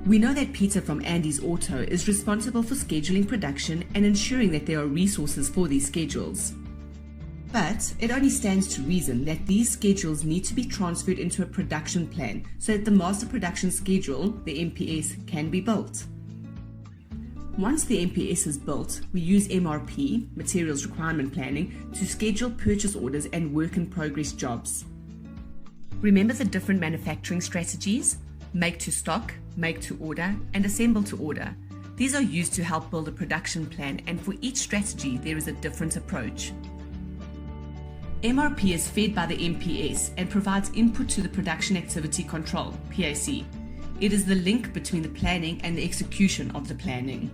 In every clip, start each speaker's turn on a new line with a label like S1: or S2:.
S1: We know that Peter from Andy's Auto is responsible for scheduling production and ensuring that there are resources for these schedules. But it only stands to reason that these schedules need to be transferred into a production plan so that the master production schedule, the MPS, can be built. Once the MPS is built, we use MRP, Materials Requirement Planning, to schedule purchase orders and work in progress jobs. Remember the different manufacturing strategies? Make to stock, make to order, and assemble to order. These are used to help build a production plan, and for each strategy there is a different approach. MRP is fed by the MPS and provides input to the Production Activity Control, PAC. It is the link between the planning and the execution of the planning.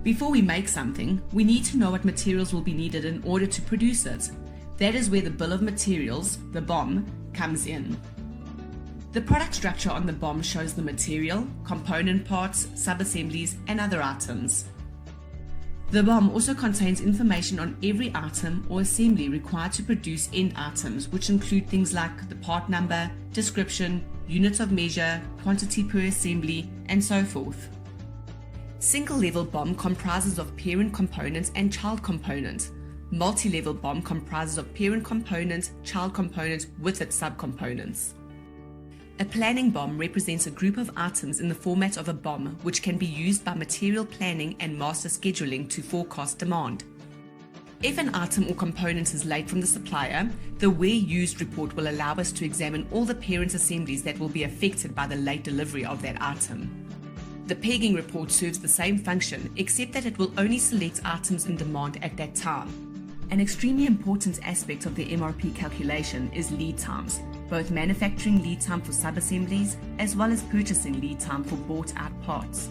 S1: Before we make something, we need to know what materials will be needed in order to produce it. That is where the bill of materials, the BOM, comes in. The product structure on the BOM shows the material, component parts, sub-assemblies, and other items. The BOM also contains information on every item or assembly required to produce end items, which include things like the part number, description, units of measure, quantity per assembly, and so forth. Single-level BOM comprises of parent component and child component. Multi-level BOM comprises of parent component, child component with its subcomponents. A planning BOM represents a group of items in the format of a BOM, which can be used by material planning and master scheduling to forecast demand. If an item or component is late from the supplier, the Where Used report will allow us to examine all the parent assemblies that will be affected by the late delivery of that item. The pegging report serves the same function, except that it will only select items in demand at that time. An extremely important aspect of the MRP calculation is lead times, both manufacturing lead time for sub-assemblies as well as purchasing lead time for bought-out parts.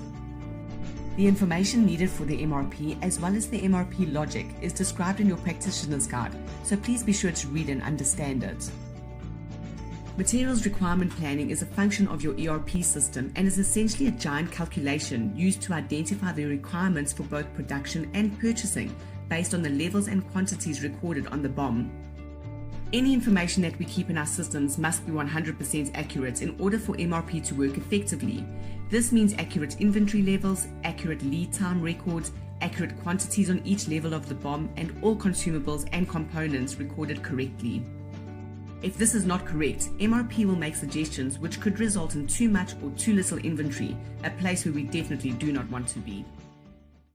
S1: The information needed for the MRP as well as the MRP logic is described in your practitioner's guide, so please be sure to read and understand it. Materials requirement planning is a function of your ERP system and is essentially a giant calculation used to identify the requirements for both production and purchasing based on the levels and quantities recorded on the BOM. Any information that we keep in our systems must be 100% accurate in order for MRP to work effectively. This means accurate inventory levels, accurate lead time records, accurate quantities on each level of the BOM, and all consumables and components recorded correctly. If this is not correct, MRP will make suggestions which could result in too much or too little inventory, a place where we definitely do not want to be.